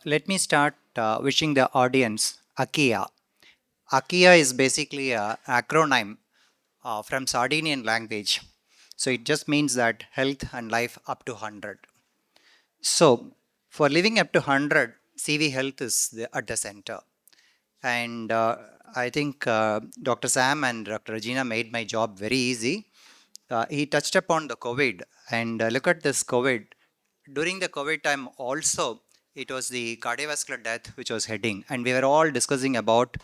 Let me start wishing the audience AKIA. AKIA is basically an acronym from Sardinian language. So it just means that health and life up to 100. So for living up to 100, CV health is at the center. And I think Dr. Sam and Dr. Regina made my job very easy. He touched upon the COVID and look at this COVID. During the COVID time also, it was the cardiovascular death which was heading, and we were all discussing about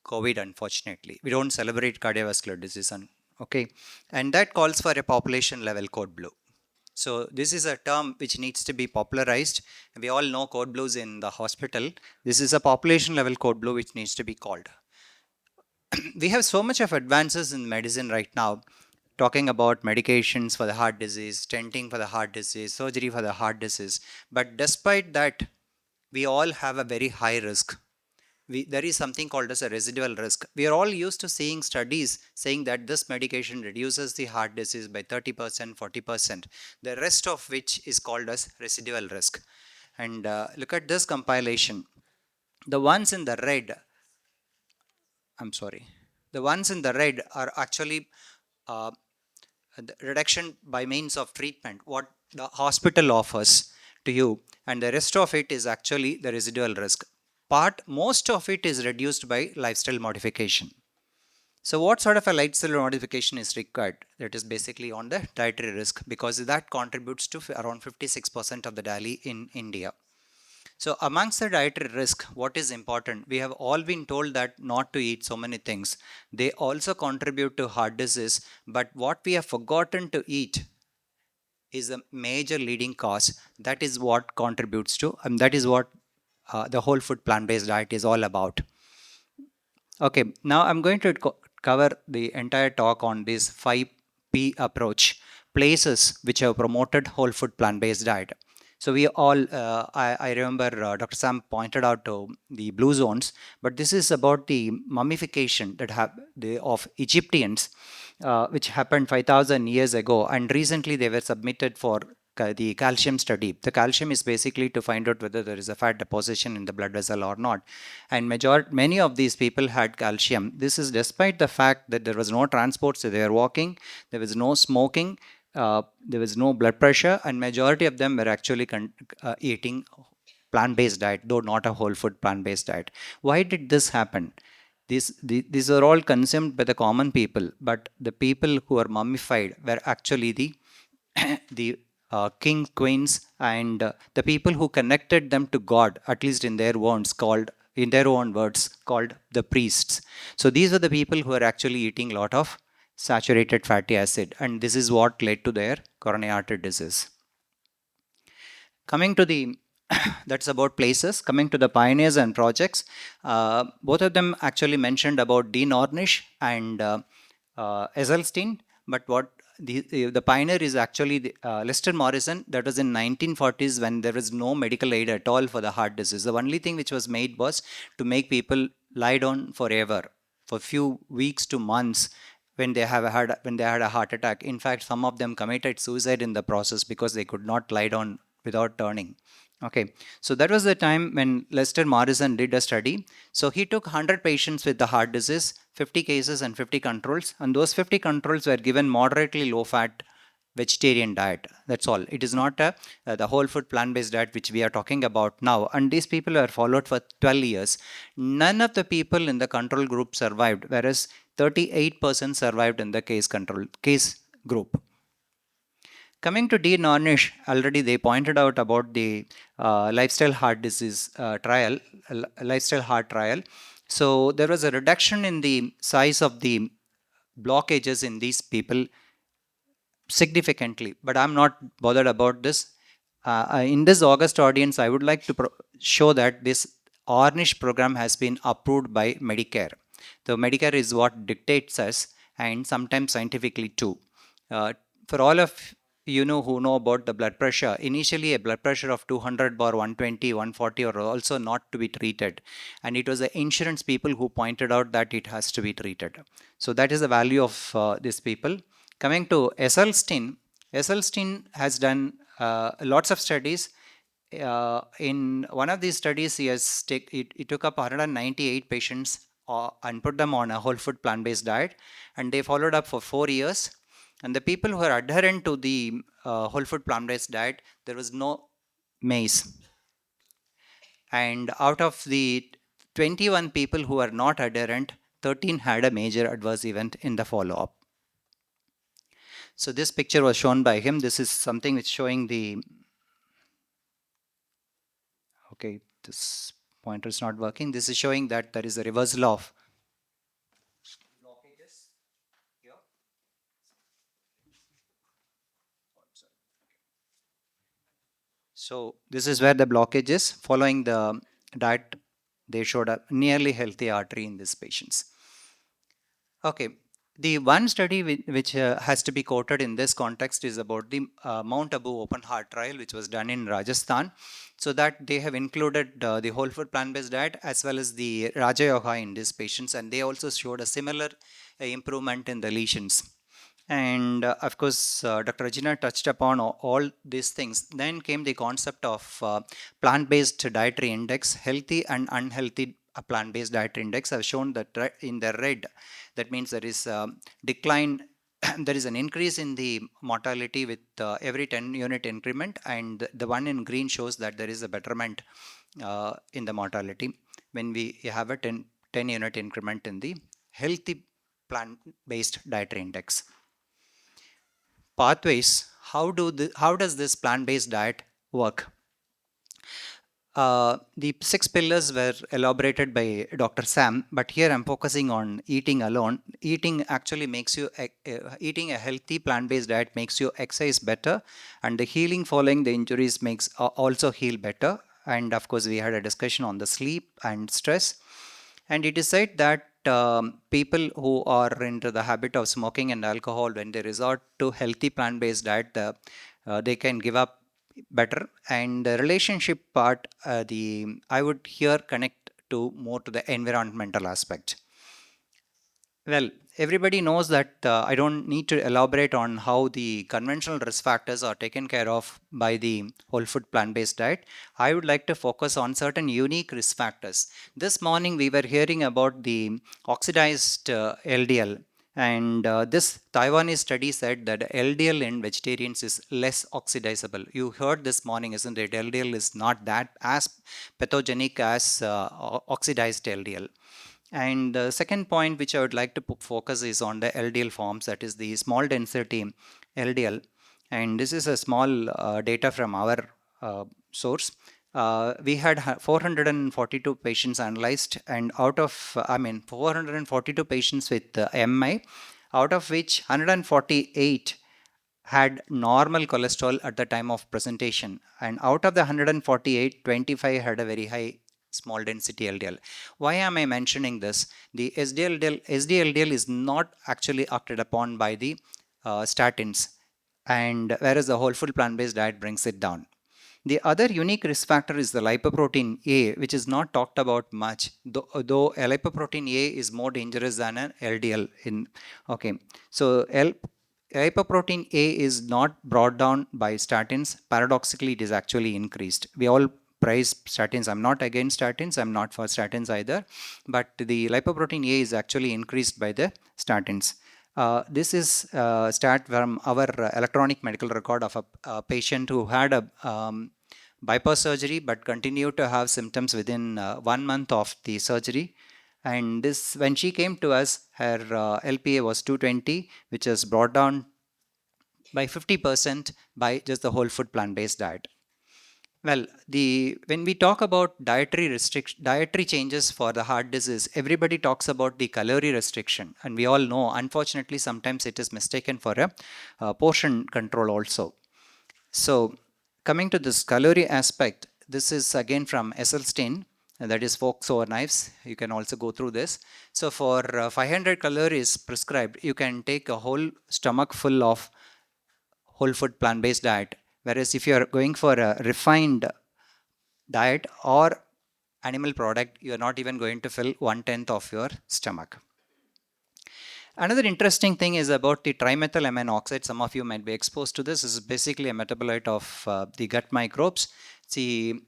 COVID. Unfortunately, we don't celebrate cardiovascular disease, okay, and that calls for a population level code blue. So this is a term which needs to be popularized. We all know code blues in the hospital. This is a population level code blue which needs to be called. We have so much of advances in medicine right now, talking about medications for the heart disease, stenting for the heart disease, surgery for the heart disease. But despite that, we all have a very high risk. There is something called as a residual risk. We are all used to seeing studies saying that this medication reduces the heart disease by 30%, 40%, the rest of which is called as residual risk. And look at this compilation. The ones in the red, I'm sorry, the ones in the red are actually uh, the reduction by means of treatment, what the hospital offers to you, and the rest of it is actually the residual risk. Most of it is reduced by lifestyle modification. So, what sort of a lifestyle modification is required? That is basically on the dietary risk because that contributes to around 56% of the daily in India. So, amongst the dietary risk, what is important? We have all been told that not to eat so many things. They also contribute to heart disease, but what we have forgotten to eat is a major leading cause. That is what contributes to, and that is what the whole food plant based diet is all about. Okay, now I'm going to cover the entire talk on this 5P approach, places which have promoted whole food plant based diet. So we all, I remember Dr. Sam pointed out to the blue zones, but this is about the mummification of Egyptians, which happened 5,000 years ago, and recently they were submitted for the calcium study. The calcium is basically to find out whether there is a fat deposition in the blood vessel or not, and many of these people had calcium. This is despite the fact that there was no transport, so they were walking, there was no smoking, there was no blood pressure, and majority of them were actually eating plant-based diet, though not a whole food plant-based diet. Why did this happen? These are all consumed by the common people, but the people who are mummified were actually the kings, queens, and the people who connected them to God, at least in their own words, called the priests. So these are the people who are actually eating a lot of saturated fatty acid, and this is what led to their coronary artery disease. Coming to the that's about places. Coming to the pioneers and projects, both of them actually mentioned about Dean Ornish and Esselstyn, but what the pioneer is actually Lester Morrison. That was in 1940s when there was no medical aid at all for the heart disease. The only thing which was made was to make people lie down forever, for few weeks to months, when they had a heart attack. In fact, some of them committed suicide in the process because they could not lie down without turning. Okay, so that was the time when Lester Morrison did a study. So he took 100 patients with the heart disease, 50 cases and 50 controls, and those 50 controls were given moderately low fat vegetarian diet. That's all. It is not the whole food plant based diet which we are talking about now. And these people are followed for 12 years. None of the people in the control group survived, whereas 38% survived in the case group. Coming to Dean Ornish, already they pointed out about the lifestyle heart disease lifestyle heart trial. So there was a reduction in the size of the blockages in these people significantly, but I'm not bothered about this. In this August audience, I would like to show that this Ornish program has been approved by Medicare. The Medicare is what dictates us, and sometimes scientifically too. For all of who know about the blood pressure, initially a blood pressure of 200 or 120, 140 are also not to be treated, and it was the insurance people who pointed out that it has to be treated. So that is the value of these people. Coming to Esselstyn has done lots of studies. In one of these studies, he took up 198 patients and put them on a whole food plant-based diet, and they followed up for 4 years. And the people who are adherent to the whole food plant-based diet, there was no MACE. And out of the 21 people who are not adherent, 13 had a major adverse event in the follow-up. So this picture was shown by him. This is something which showing the, okay, this pointer is not working. This is showing that there is a reversal of blockages here. So this is where the blockage is. Following the diet, they showed a nearly healthy artery in these patients. Okay, the one study which has to be quoted in this context is about the Mount Abu open heart trial, which was done in Rajasthan. So that they have included the whole food plant-based diet as well as the Raja Yoga in these patients, and they also showed a similar improvement in the lesions. And of course, Dr. Rajina touched upon all these things. Then came the concept of plant-based dietary index. Healthy and unhealthy plant-based dietary index have shown that in the red, that means there is decline. There is an increase in the mortality with every 10 unit increment, and the one in green shows that there is a betterment in the mortality when we have a 10 unit increment in the healthy plant-based dietary index. Pathways, how does this plant-based diet work? The 6 pillars were elaborated by Dr. Sam, but here I'm focusing on eating alone. Eating actually makes you, eating a healthy plant-based diet makes you exercise better, and the healing following the injuries makes also heal better. And of course, we had a discussion on the sleep and stress. And it is said that people who are into the habit of smoking and alcohol, when they resort to healthy plant-based diet, they can give up better. And the relationship part, I would here connect to more to the environmental aspect. Well, everybody knows that I don't need to elaborate on how the conventional risk factors are taken care of by the whole food plant-based diet. I would like to focus on certain unique risk factors. This morning we were hearing about the oxidized LDL, and this Taiwanese study said that LDL in vegetarians is less oxidizable. You heard this morning, isn't it? LDL is not that as pathogenic as oxidized LDL. And the second point which I would like to focus is on the LDL forms, that is the small density LDL. And this is a small data from our source. We had 442 patients analyzed, and out of, 442 patients with MI, out of which 148 had normal cholesterol at the time of presentation, and out of the 148, 25 had a very high small density LDL. Why am I mentioning this? The SDLDL is not actually acted upon by the statins, and whereas the whole food plant-based diet brings it down. The other unique risk factor is the lipoprotein A, which is not talked about much, though a lipoprotein A is more dangerous than an LDL. Okay, so lipoprotein A is not brought down by statins. Paradoxically, it is actually increased. We all praise statins. I'm not against statins. I'm not for statins either. But the lipoprotein A is actually increased by the statins. This is stat from our electronic medical record of a patient who had a bypass surgery but continued to have symptoms within 1 month of the surgery. And this, when she came to us, her LPA was 220, which is brought down by 50% by just the whole food plant-based diet. Well, when we talk about dietary changes for the heart disease, everybody talks about the calorie restriction, and we all know, unfortunately, sometimes it is mistaken for a portion control also. So, coming to this calorie aspect, this is again from Esselstyn, that is forks over knives. You can also go through this. So, for 500 calories prescribed, you can take a whole stomach full of whole food plant-based diet. Whereas if you are going for a refined diet or animal product, you are not even going to fill 1/10 of your stomach. Another interesting thing is about the trimethylamine oxide. Some of you might be exposed to this. This is basically a metabolite of the gut microbes. See,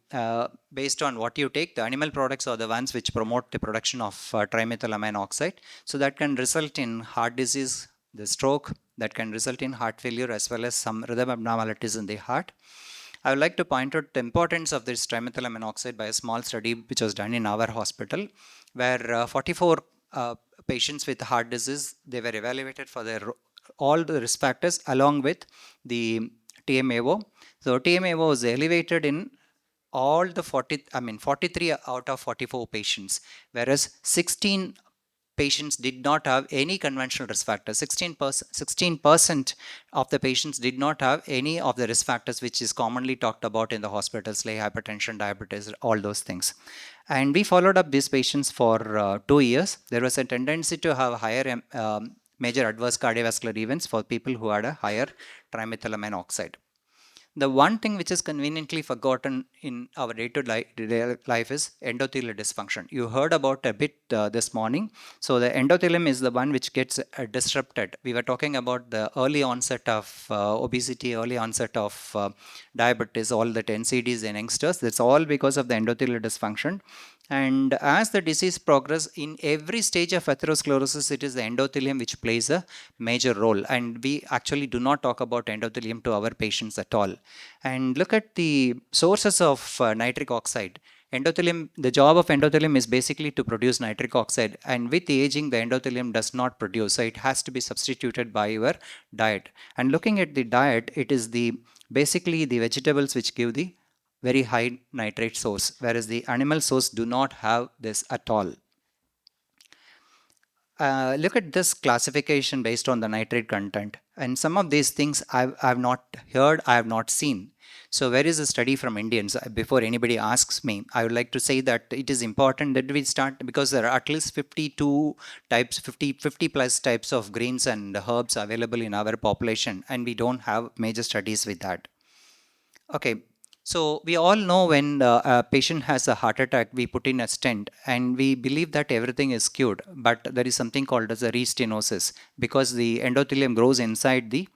based on what you take, the animal products are the ones which promote the production of trimethylamine oxide. So that can result in heart disease, the stroke, that can result in heart failure as well as some rhythm abnormalities in the heart. I would like to point out the importance of this trimethylamine oxide by a small study which was done in our hospital, where 44 patients with heart disease, they were evaluated for their all the risk factors along with the TMAO. So TMAO was elevated in all the 43 out of 44 patients, whereas 16 patients did not have any conventional risk factors. 16% of the patients did not have any of the risk factors which is commonly talked about in the hospitals, like hypertension, diabetes, all those things. And we followed up these patients for 2 years. There was a tendency to have higher major adverse cardiovascular events for people who had a higher trimethylamine oxide. The one thing which is conveniently forgotten in our day-to-day life is endothelial dysfunction. You heard about a bit this morning. So the endothelium is the one which gets disrupted. We were talking about the early onset of obesity, early onset of diabetes, all the NCDs in youngsters. That's all because of the endothelial dysfunction. And as the disease progresses, in every stage of atherosclerosis, it is the endothelium which plays a major role. And we actually do not talk about endothelium to our patients at all. And look at the sources of nitric oxide. Endothelium, the job of endothelium is basically to produce nitric oxide, and with aging, the endothelium does not produce, so it has to be substituted by your diet. And looking at the diet, it is the basically the vegetables which give the very high nitrate source, whereas the animal source do not have this at all. Look at this classification based on the nitrate content, and some of these things I've not heard, I have not seen. So where is the study from Indians? Before anybody asks me, I would like to say that it is important that we start, because there are at least 52 types, 50 plus types of greens and herbs available in our population, and we don't have major studies with that. Okay, so we all know when a patient has a heart attack, we put in a stent and we believe that everything is cured. But there is something called as a restenosis, because the endothelium grows inside the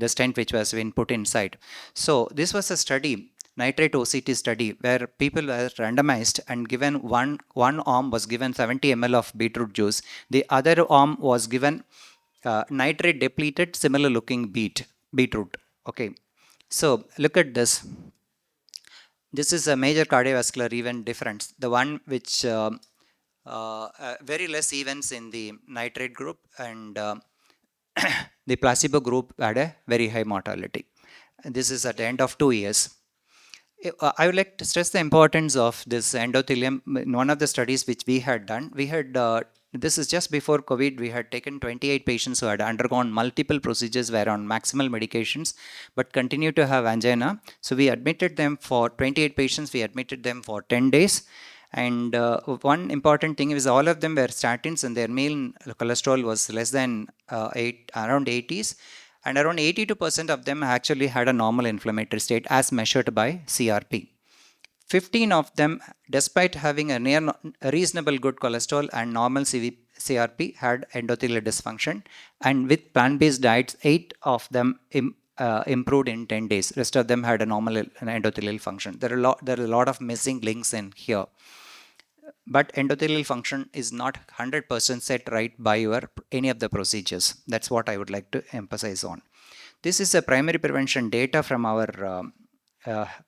stent which was been put inside. So this was a study, nitrate OCT study, where people were randomized and given one arm was given 70 ml of beetroot juice. The other arm was given nitrate depleted similar looking beetroot. Okay, so look at this. This is a major cardiovascular event difference. The one which very less events in the nitrate group, and the placebo group had a very high mortality. And this is at the end of 2 years. I would like to stress the importance of this endothelium. In one of the studies which we had done, we had this is just before COVID. We had taken 28 patients who had undergone multiple procedures, were on maximal medications, but continued to have angina. So we admitted them for 28 patients. We admitted them for 10 days. And one important thing is all of them were statins, and their mean cholesterol was less than around 80s, and around 82% of them actually had a normal inflammatory state as measured by CRP. 15 of them, despite having a reasonable good cholesterol and normal CRP, had endothelial dysfunction. And with plant-based diets, 8 of them improved in 10 days. Rest of them had a normal endothelial function. There are a lot of missing links in here. But endothelial function is not 100% set right by any of the procedures. That's what I would like to emphasize on. This is a primary prevention data from our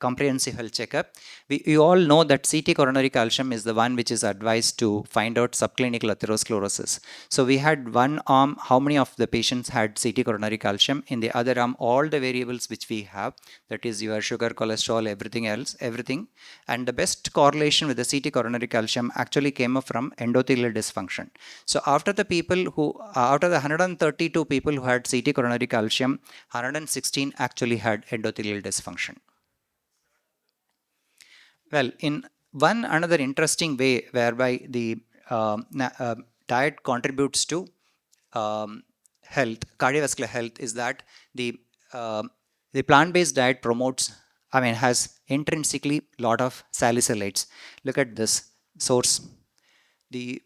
comprehensive health checkup. You all know that CT coronary calcium is the one which is advised to find out subclinical atherosclerosis. So we had one arm, how many of the patients had CT coronary calcium? In the other arm, all the variables which we have, that is your sugar, cholesterol, everything else, everything. And the best correlation with the CT coronary calcium actually came up from endothelial dysfunction. So after the 132 people who had CT coronary calcium, 116 actually had endothelial dysfunction. Well, in one another interesting way whereby the diet contributes to health, cardiovascular health, is that the plant-based diet has intrinsically lot of salicylates. Look at this source. The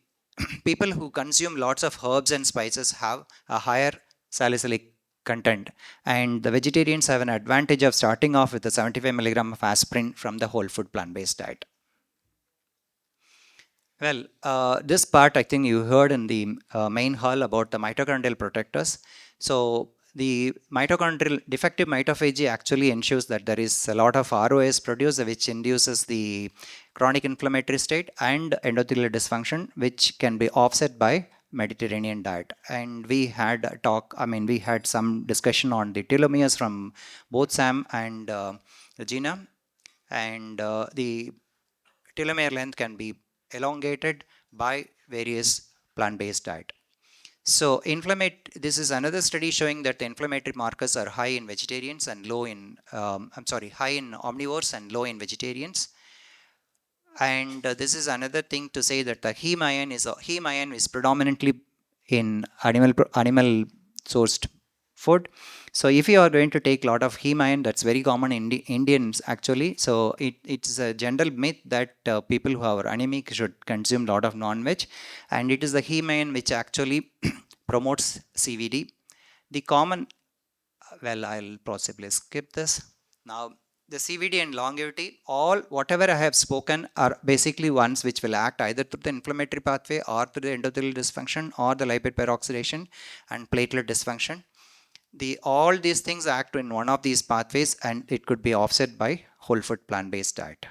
people who consume lots of herbs and spices have a higher salicylic content. And the vegetarians have an advantage of starting off with the 75 milligram of aspirin from the whole food plant-based diet. Well, this part I think you heard in the main hall about the mitochondrial protectors. So the mitochondrial defective mitophagy actually ensures that there is a lot of ROS produced, which induces the chronic inflammatory state and endothelial dysfunction, which can be offset by Mediterranean diet. And we had a talk, I mean, we had some discussion on the telomeres from both Sam and Regina. And the telomere length can be elongated by various plant-based diet. So this is another study showing that the inflammatory markers are high in vegetarians and low in, high in omnivores and low in vegetarians. And this is another thing to say that the heme ion is predominantly in animal sourced food. So if you are going to take a lot of heme ion, that's very common in Indians actually. So it's a general myth that people who are anemic should consume a lot of non-veg, and it is the heme ion which actually promotes CVD. The common, well, I'll possibly skip this. Now, the CVD and longevity, all whatever I have spoken are basically ones which will act either through the inflammatory pathway or through the endothelial dysfunction or the lipid peroxidation and platelet dysfunction. All these things act in one of these pathways, and it could be offset by whole food plant-based diet.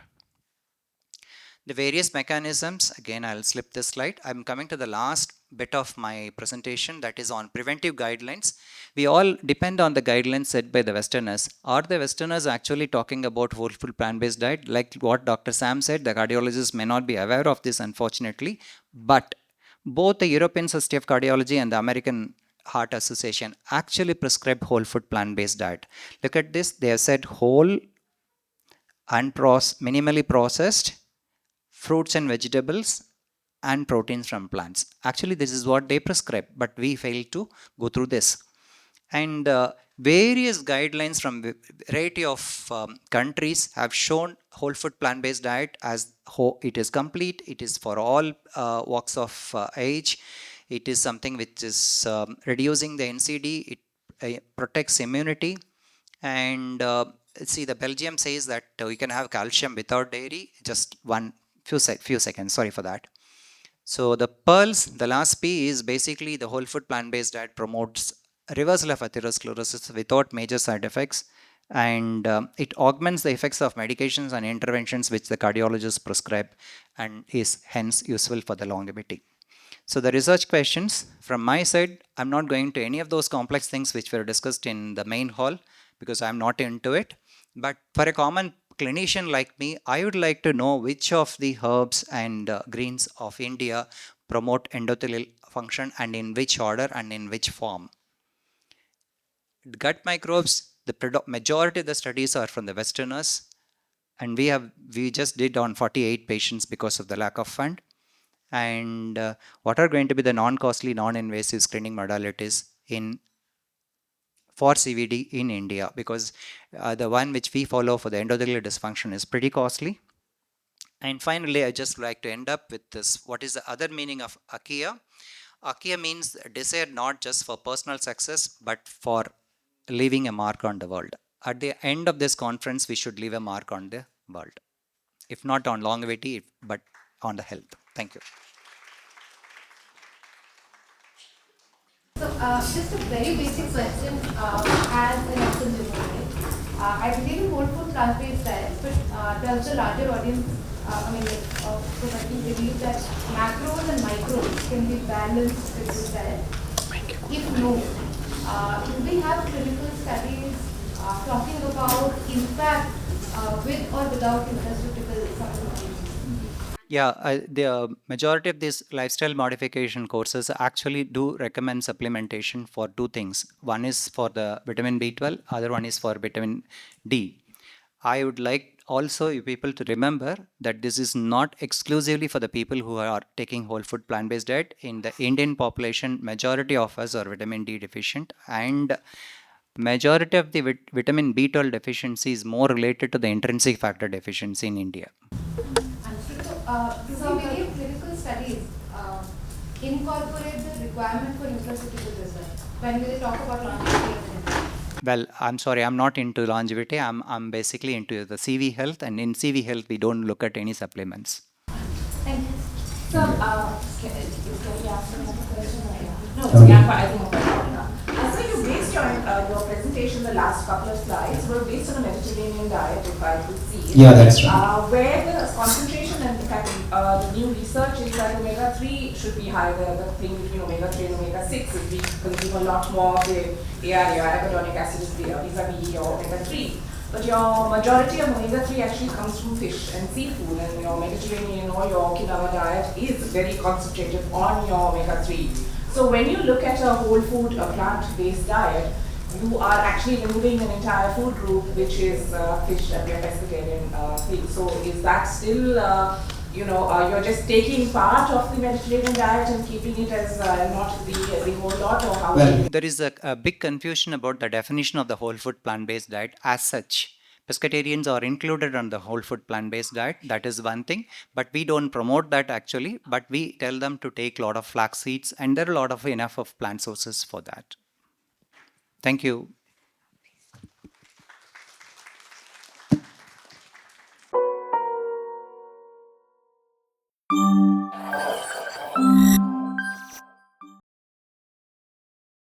The various mechanisms, again I'll slip this slide. I'm coming to the last bit of my presentation, that is on preventive guidelines. We all depend on the guidelines set by the Westerners. Are the Westerners actually talking about whole food plant-based diet? Like what Dr. Sam said, the cardiologists may not be aware of this unfortunately, but both the European Society of Cardiology and the American Heart Association actually prescribe whole food plant-based diet. Look at this, they have said whole, minimally processed, fruits and vegetables, and proteins from plants. Actually, this is what they prescribe, but we fail to go through this. And various guidelines from variety of countries have shown whole food plant-based diet as it is complete, it is for all walks of age, it is something which is reducing the NCD, it protects immunity, and see, the Belgium says that we can have calcium without dairy. Just few seconds, sorry for that. So the pearls, the last P is basically the whole food plant-based diet promotes reversal of atherosclerosis without major side effects, and it augments the effects of medications and interventions which the cardiologists prescribe, and is hence useful for the longevity. So the research questions from my side, I'm not going to any of those complex things which were discussed in the main hall because I'm not into it. But for a common clinician like me, I would like to know which of the herbs and greens of India promote endothelial function, and in which order and in which form. Gut microbes, the majority of the studies are from the Westerners, and we just did on 48 patients because of the lack of fund. And what are going to be the non-costly, non-invasive screening modalities for CVD in India, because the one which we follow for the endothelial dysfunction is pretty costly. And finally, I just like to end up with this. What is the other meaning of Akiya? Akiya means desire not just for personal success, but for leaving a mark on the world. At the end of this conference, we should leave a mark on the world. If not on longevity, but on the health. Thank you. So, just a very basic question, as an ex-engineer, I believe in whole food plant-based diet, but does the larger audience, society believe that macros and micros can be balanced with this diet? If no, do we have clinical studies talking about impact with or without nutraceutical supplementation? Yeah, the majority of these lifestyle modification courses actually do recommend supplementation for two things. One is for the vitamin B12, other one is for vitamin D. I would like also you people to remember that this is not exclusively for the people who are taking whole food plant-based diet. In the Indian population, majority of us are vitamin D deficient, and majority of the vitamin B12 deficiency is more related to the intrinsic factor deficiency in India. Do we believe clinical studies incorporate the requirement for nutraceutical research when they talk about longevity? Well, I'm sorry, I'm not into longevity. I'm basically into the CV health, and in CV health, we don't look at any supplements. Thank you. So, can we ask another question? No, Okay. yeah, but I think we're fine now. So you based your presentation, the last couple of slides were based on a Mediterranean diet, if I could see. Yeah, that's right. Where the concentration and in fact the new research is that omega-3 should be high. The thing between omega-3 and omega-6 is we consume a lot more of the ARA, arachidonic acid is vis-a-vis your omega-3. But your majority of omega-3 actually comes from fish and seafood, and your Mediterranean or your Okinawa diet is very concentrated on your omega-3. So when you look at a whole food, a plant-based diet, you are actually removing an entire food group, which is fish and your pescatarian thing. So is that still, you're just taking part of the Mediterranean diet and keeping it as not the whole lot, or how? Well, There is a big confusion about the definition of the whole food plant-based diet as such. Pescatarians are included on the whole food plant-based diet. That is one thing, but we don't promote that actually. But we tell them to take a lot of flax seeds, and there are a lot of enough of plant sources for that. Thank you.